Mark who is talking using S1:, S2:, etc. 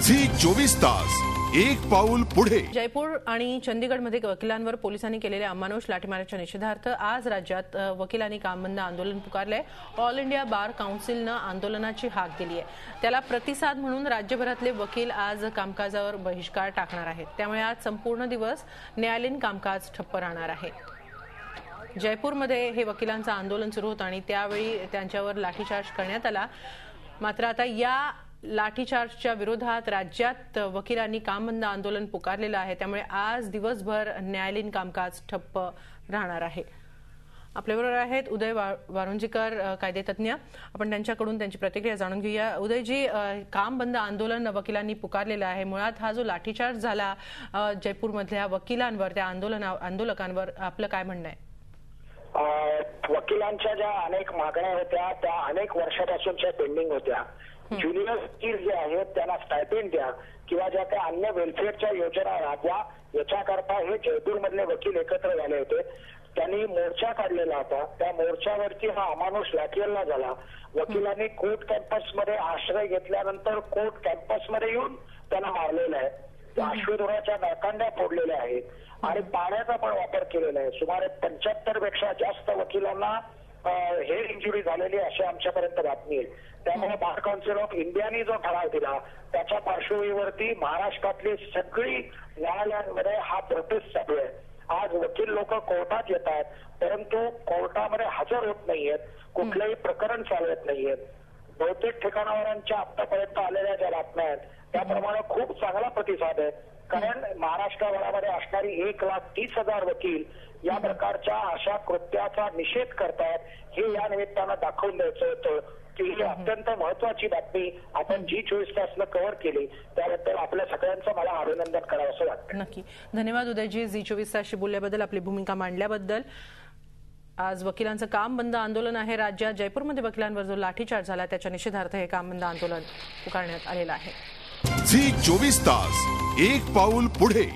S1: Zee 24 तास एक पाऊल पुढे।
S2: जयपूर आणि चंदीगडमध्ये वकिलांवर पोलिसांनी केलेल्या अमानुष लाठीमाराच्या निषेधार्थ आज राज्यात वकिलांनी काम बंद आंदोलन पुकारले। ऑल इंडिया बार काउन्सिलने आंदोलनाची हाक दिली आहे। त्याला प्रतिसाद म्हणून राज्यभरातले वकील आज कामकाजावर बहिष्कार टाकणार आहेत। त्यामुळे आज संपूर्ण दिवस न्यायालयीन कामकाज ठप्प राहणार आहे। जयपूरमध्ये हे वकिलांचं आंदोलन सुरू होतं आणि त्यावेळी त्यांच्यावर लाठीचार्ज करण्यात आला। मात्र आता या लाठीचार्जच्या विरोधात राज्यात वकिलांनी काम बंद आंदोलन पुकारलेलं आहे। त्यामुळे आज दिवसभर न्यायालयीन कामकाज ठप्प राहणार आहे। आपल्याबरोबर आहेत उदय वारुंजीकर, कायदेतज्ञ। आपण त्यांच्याकडून त्यांची प्रतिक्रिया जाणून घेऊया। उदयजी, काम बंद आंदोलन वकिलांनी पुकारलेलं आहे। मुळात हा जो लाठीचार्ज झाला जयपूरमधल्या वकिलांवर, त्या आंदोलकांवर, आपलं काय म्हणणं आहे?
S3: वकिलांच्या ज्या अनेक मागण्या होत्या त्या अनेक वर्षापासूनच्या पेंडिंग होत्या। ज्युनियर वकील जे आहेत त्यांना स्टायपेंड द्या किंवा ज्या काही अन्य वेलफेअरच्या योजना राबवा, याच्याकरता हे जयपूरमधले वकील एकत्र झाले होते। त्यांनी मोर्चा काढलेला होता। त्या मोर्चावरती हा अमानुष लाठीहल्ला झाला। वकिलांनी कोर्ट कॅम्पसमध्ये आश्रय घेतल्यानंतर कोर्ट कॅम्पसमध्ये येऊन त्यांना मारलेलं आहे। अश्वधुराच्या नरकांड्या फोडलेल्या आहेत आणि पाण्याचा पण वापर केलेला आहे। सुमारे 75 पेक्षा जास्त वकिलांना हेड इंजुरी झालेली अशी आमच्यापर्यंत बातमी आहे। त्यामुळे बार काउन्सिल ऑफ इंडियाने जो ठराव दिला त्याच्या पार्श्वभूमीवरती महाराष्ट्रातली सगळी न्यायालयांमध्ये हा प्रोटेस्ट चालू आहे। आज वकील लोक कोर्टात येत आहेत, परंतु कोर्टामध्ये हजर होत नाहीयेत, कुठलंही प्रकरण चालवत नाहीयेत। बहुतेक ठिकाणावरांच्या आतापर्यंत आलेल्या ज्या बातम्या आहेत त्याप्रमाणे खूप चांगला प्रतिसाद आहे। कारण महाराष्ट्राभरामध्ये असणारी 1,30,000 वकील या प्रकारच्या अशा कृत्याचा निषेध करतायत। हे या निमित्तानं दाखवून द्यायचं होतं की ही अत्यंत महत्वाची बातमी आपण G24 तासनं कव्हर केली, त्याबद्दल आपल्या सगळ्यांचं मला अभिनंदन करावं असं वाटतं।
S2: नक्की, धन्यवाद उदयजी, G24 तासशी बोलल्याबद्दल, आपली भूमिका मांडल्याबद्दल। आज वकिलांचं काम बंद आंदोलन आहे राज्यात। जयपूरमध्ये वकिलांवर जो लाठीचार्ज झाला त्याच्या निषेधार्थ हे काम बंद आंदोलन पुकारण्यात आलेलं आहे।
S1: झी 24 तास एक पाऊल पुढे।